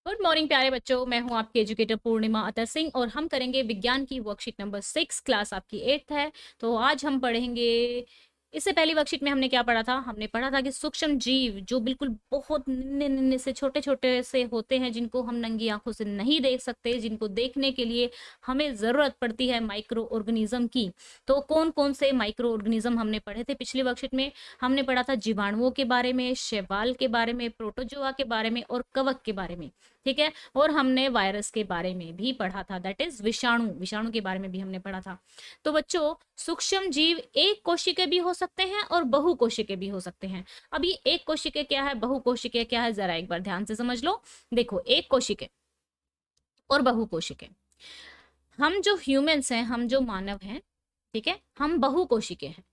Good morning प्यारे बच्चों, मैं हूं आपकी एजुकेटर पूर्णिमा अतर सिंह और हम करेंगे विज्ञान की वर्कशीट नंबर 6। क्लास आपकी 8th है। तो आज हम पढ़ेंगे। इससे पहली वर्कशीट में हमने क्या पढ़ा था? हमने पढ़ा था कि सूक्ष्म जीव जो बिल्कुल बहुत नन्हे नन्हे से छोटे छोटे से होते हैं, जिनको हम नंगी आंखों से नहीं देख सकते, जिनको देखने के लिए हमें जरूरत पड़ती है माइक्रो ऑर्गेनिज्म की। तो कौन कौन से माइक्रो ऑर्गेनिज्म हमने पढ़े थे पिछली वर्कशीट में? हमने पढ़ा था जीवाणुओं के बारे में, शैवाल के बारे में, प्रोटोजोआ के बारे में और कवक के बारे में। ठीक है। और हमने वायरस के बारे में भी पढ़ा था, दैट इज विषाणु। विषाणु के बारे में भी हमने पढ़ा था। तो बच्चों, सूक्ष्म जीव एक कोशिके भी हो सकते हैं और बहुकोशिके भी हो सकते हैं। अब ये एक कोशिके क्या है, बहुकोशिके क्या है, जरा एक बार ध्यान से समझ लो। देखो, एक कोशिके और बहुकोशिके। हम जो ह्यूमंस हैं, हम जो मानव हैं, ठीक है, हम बहुकोशिके हैं।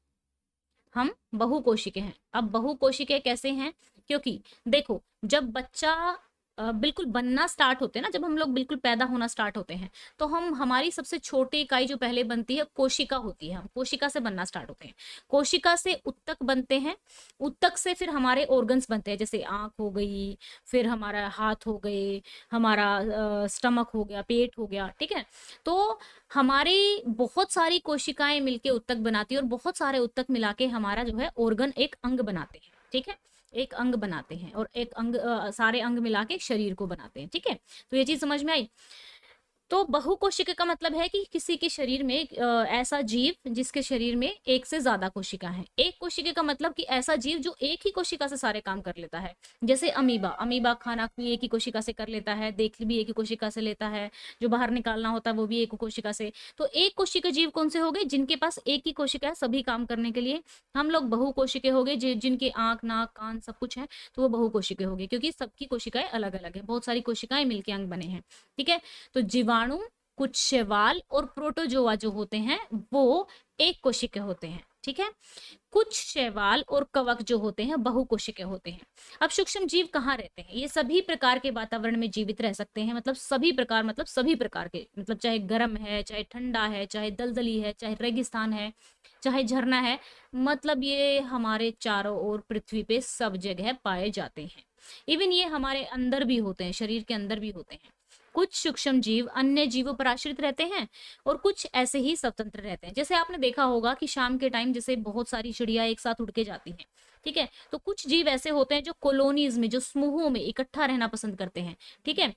हम बहुकोशिके हैं। अब बहुकोशिके कैसे हैं? क्योंकि देखो, जब बच्चा बिल्कुल बनना स्टार्ट होते हैं ना, जब हम लोग बिल्कुल पैदा होना स्टार्ट होते हैं, तो हम हमारी सबसे छोटी इकाई जो पहले बनती है कोशिका होती है। हम कोशिका से बनना स्टार्ट होते हैं। कोशिका से उत्तक बनते हैं। उत्तक से फिर हमारे ऑर्गन्स बनते हैं, जैसे आंख हो गई, फिर हमारा हाथ हो गए, हमारा स्टमक हो गया, पेट हो गया। ठीक है। तो हमारी बहुत सारी कोशिकाएं मिलके उत्तक बनाती है और बहुत सारे उत्तक मिला के हमारा जो है ऑर्गन एक अंग बनाते हैं। ठीक है। एक अंग बनाते हैं और एक अंग सारे अंग मिला के शरीर को बनाते हैं। ठीक है। तो ये चीज समझ में आई। तो बहुकोशिका का मतलब है कि किसी के शरीर में ऐसा जीव जिसके शरीर में एक से ज्यादा कोशिका है। एक कोशिका का मतलब कि ऐसा जीव जो एक ही कोशिका से सारे काम कर लेता है। जैसे अमीबा। अमीबा खाना भी एक ही कोशिका से कर लेता है, देख भी एक ही कोशिका से लेता है, जो बाहर निकालना होता है वो भी एक कोशिका से। तो एक कोशिका जीव कौन से हो गए? जिनके पास एक ही कोशिका है सभी काम करने के लिए। हम लोग बहुकोशिके हो गए, जिनके आंख, नाक, कान सब कुछ है, तो वो बहुकोशिके हो गए, क्योंकि सबकी कोशिकाएं अलग अलग है, बहुत सारी कोशिकाएं मिलकर अंग बने हैं। ठीक है। तो जीवाणु, कुछ शैवाल और प्रोटोजोआ जो होते हैं वो एक कोशिके होते हैं। ठीक है। कुछ शैवाल और कवक जो होते हैं बहुकोशिके होते हैं। अब सूक्ष्म जीव कहाँ रहते हैं? ये सभी प्रकार के वातावरण में जीवित रह सकते हैं। मतलब सभी प्रकार, मतलब सभी प्रकार के, मतलब चाहे गर्म है, चाहे ठंडा है, चाहे दलदली है, चाहे रेगिस्तान है, चाहे झरना है, मतलब ये हमारे चारों ओर पृथ्वी पे सब जगह पाए जाते हैं। इवन ये हमारे अंदर भी होते हैं, शरीर के अंदर भी होते हैं। कुछ सूक्ष्म जीव अन्य जीवों पर आश्रित रहते हैं और कुछ ऐसे ही स्वतंत्र रहते हैं। जैसे आपने देखा होगा कि शाम के टाइम जैसे बहुत सारी चिड़िया एक साथ उड़ के जाती हैं। ठीक है। तो कुछ जीव ऐसे होते हैं जो कॉलोनीज में, जो समूहों में इकट्ठा रहना पसंद करते हैं। ठीक है।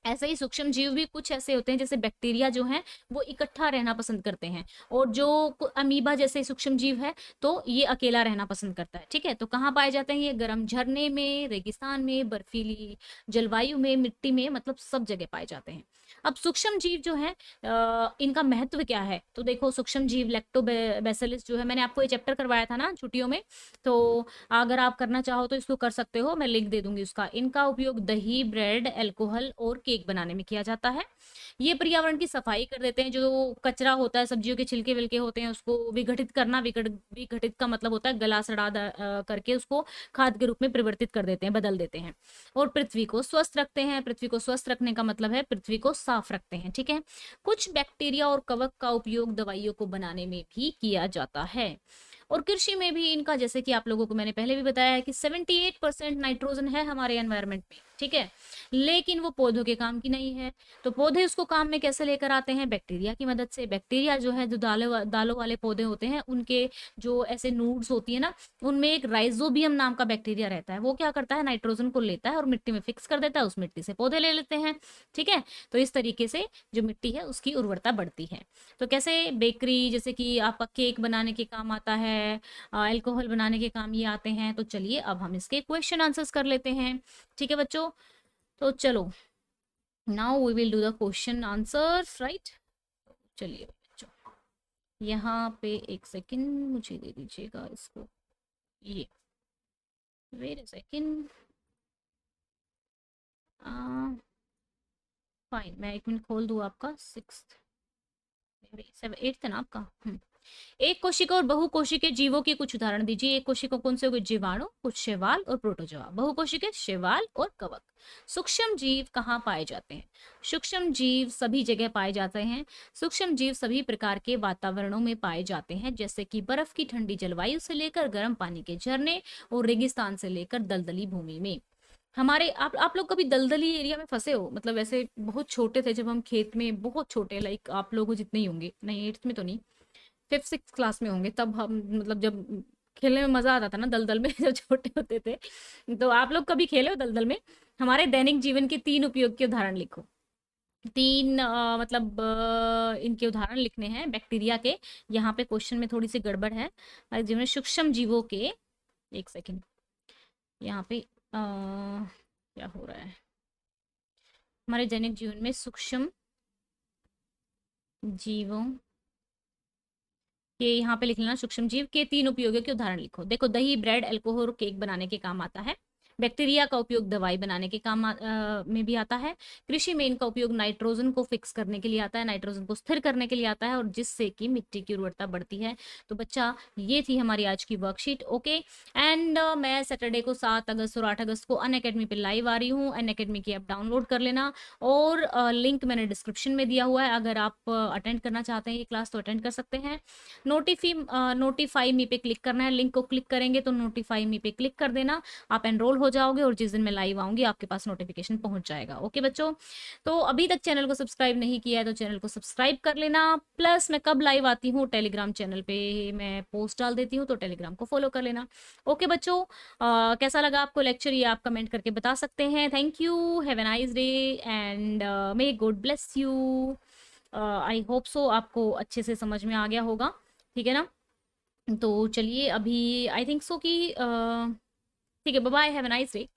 ऐसे ही सूक्ष्म जीव भी कुछ ऐसे होते हैं, जैसे बैक्टीरिया जो हैं वो इकट्ठा रहना पसंद करते हैं। और जो अमीबा जैसे सूक्ष्म जीव है, तो ये अकेला रहना पसंद करता है। ठीक है। तो कहाँ पाए जाते हैं ये? गर्म झरने में, रेगिस्तान में, बर्फीली जलवायु में, मिट्टी में, मतलब सब जगह पाए जाते हैं। अब सूक्ष्म जीव जो है, इनका महत्व क्या है? तो देखो, सूक्ष्म जीव लैक्टोबैसिलस जो है, मैंने आपको ये चैप्टर करवाया था ना छुट्टियों में, तो अगर आप करना चाहो तो इसको कर सकते हो, मैं लिंक दे दूंगी उसका। इनका उपयोग दही, ब्रेड, अल्कोहल और केक बनाने में किया जाता है। ये पर्यावरण की सफाई कर देते हैं। जो कचरा होता है, सब्जियों के छिलके विलके होते हैं, उसको विघटित करना। विघटित का मतलब होता है गला सड़ा करके उसको खाद के रूप में परिवर्तित कर देते हैं, बदल देते हैं। और पृथ्वी को स्वस्थ रखते हैं। पृथ्वी को स्वस्थ रखने का मतलब है पृथ्वी को साफ रखते हैं। ठीक है। कुछ बैक्टीरिया और कवक का उपयोग दवाइयों को बनाने में भी किया जाता है। और कृषि में भी इनका, जैसे कि आप लोगों को मैंने पहले भी बताया है कि 78% नाइट्रोजन है हमारे एनवायरनमेंट में। ठीक है। लेकिन वो पौधों के काम की नहीं है। तो पौधे उसको काम में कैसे लेकर आते हैं? बैक्टीरिया की मदद से। बैक्टीरिया जो है, जो दालों वाले पौधे होते हैं, उनके जो ऐसे नूड्स होती है ना, उनमें एक राइजोबियम नाम का बैक्टीरिया रहता है। वो क्या करता है? नाइट्रोजन को लेता है और मिट्टी में फिक्स कर देता है, उस मिट्टी से पौधे ले लेते हैं। ठीक है। तो इस तरीके से जो मिट्टी है उसकी उर्वरता बढ़ती है। तो कैसे? बेकरी, जैसे कि आपका केक बनाने के काम आता है, अल्कोहल बनाने के काम ये आते हैं। तो चलिए अब हम इसके क्वेश्चन आंसर्स कर लेते हैं। ठीक है बच्चों। तो चलो, now we will do the question answers, right. चलिए बच्चों, यहाँ पे एक सेकंड मुझे दे दीजिएगा इसको। ये, वेट अ सेकंड। फाइन, मैं एक मिनट खोल दूँ आपका 6th, 8th है ना आपका। एक कोशिका और बहुकोशिकीय जीवों के कुछ उदाहरण दीजिए। एक कोशिका कौन से हो गए? जीवाणु, कुछ शैवाल और प्रोटोजोआ। बहुकोशिकीय शैवाल और कवक। सूक्ष्म जीव कहाँ पाए जाते हैं? सूक्ष्म जीव सभी जगह पाए जाते हैं। सूक्ष्म जीव सभी प्रकार के वातावरणों में पाए जाते हैं, जैसे कि बर्फ की ठंडी जलवायु से लेकर गर्म पानी के झरने और रेगिस्तान से लेकर दलदली भूमि में। हमारे आप लोग कभी दलदली एरिया में फंसे हो? मतलब ऐसे बहुत छोटे थे जब हम खेत में, बहुत छोटे, लाइक आप लोगों जितने ही होंगे, नहीं 8th में तो नहीं, 5th 6th क्लास में होंगे, तब हम मतलब जब खेलने में मजा आता था ना दलदल में जब छोटे होते थे। तो आप लोग कभी खेले हो दलदल में? हमारे दैनिक जीवन के 3 उपयोग के उदाहरण लिखो। 3 मतलब इनके उदाहरण लिखने हैं बैक्टीरिया के। यहाँ पे क्वेश्चन में थोड़ी सी गड़बड़ है। हमारे जीवन में सूक्ष्म जीवों के, एक सेकंड, यहाँ पे क्या हो रहा है, हमारे दैनिक जीवन में सूक्ष्म जीवों के, यहाँ पे लिख लेना सूक्ष्म जीव के 3 उपयोगों के उदाहरण लिखो। देखो, दही, ब्रेड, अल्कोहल और केक बनाने के काम आता है। बैक्टीरिया का उपयोग दवाई बनाने के काम में भी आता है। कृषि में इनका उपयोग नाइट्रोजन को फिक्स करने के लिए आता है, नाइट्रोजन को स्थिर करने के लिए आता है, और जिससे कि मिट्टी की उर्वरता बढ़ती है। तो बच्चा, ये थी हमारी आज की वर्कशीट। ओके, एंड मैं सैटरडे को 7 अगस्त और 8 अगस्त को अन अकेडमी पे लाइव आ रही हूँ। अन अकेडमी की ऐप डाउनलोड कर लेना, और लिंक मैंने डिस्क्रिप्शन में दिया हुआ है। अगर आप अटेंड करना चाहते हैं ये क्लास तो अटेंड कर सकते हैं। नोटिफाई मी पे क्लिक करना है, लिंक को क्लिक करेंगे तो नोटिफाई मी पे क्लिक कर देना, आप एनरोल हो जाओगे, और जिस दिन मैं लाइव आऊंगी आपके पास नोटिफिकेशन पहुंच जाएगा। ओके बच्चों, तो अभी तक चैनल को सब्सक्राइब नहीं किया है तो चैनल को सब्सक्राइब कर लेना। प्लस मैं कब लाइव आती हूँ, टेलीग्राम चैनल पे मैं पोस्ट डाल देती हूँ, तो टेलीग्राम को फॉलो कर लेना। ओके बच्चों, कैसा लगा आपको लेक्चर, ये आप कमेंट करके बता सकते हैं। Thank you, have a nice day, and may God bless you. I hope so आपको अच्छे से समझ में आ गया होगा, ठीक है ना? तो चलिए, अभी आई थिंक सो कि ठीक है, bye bye, have a nice day.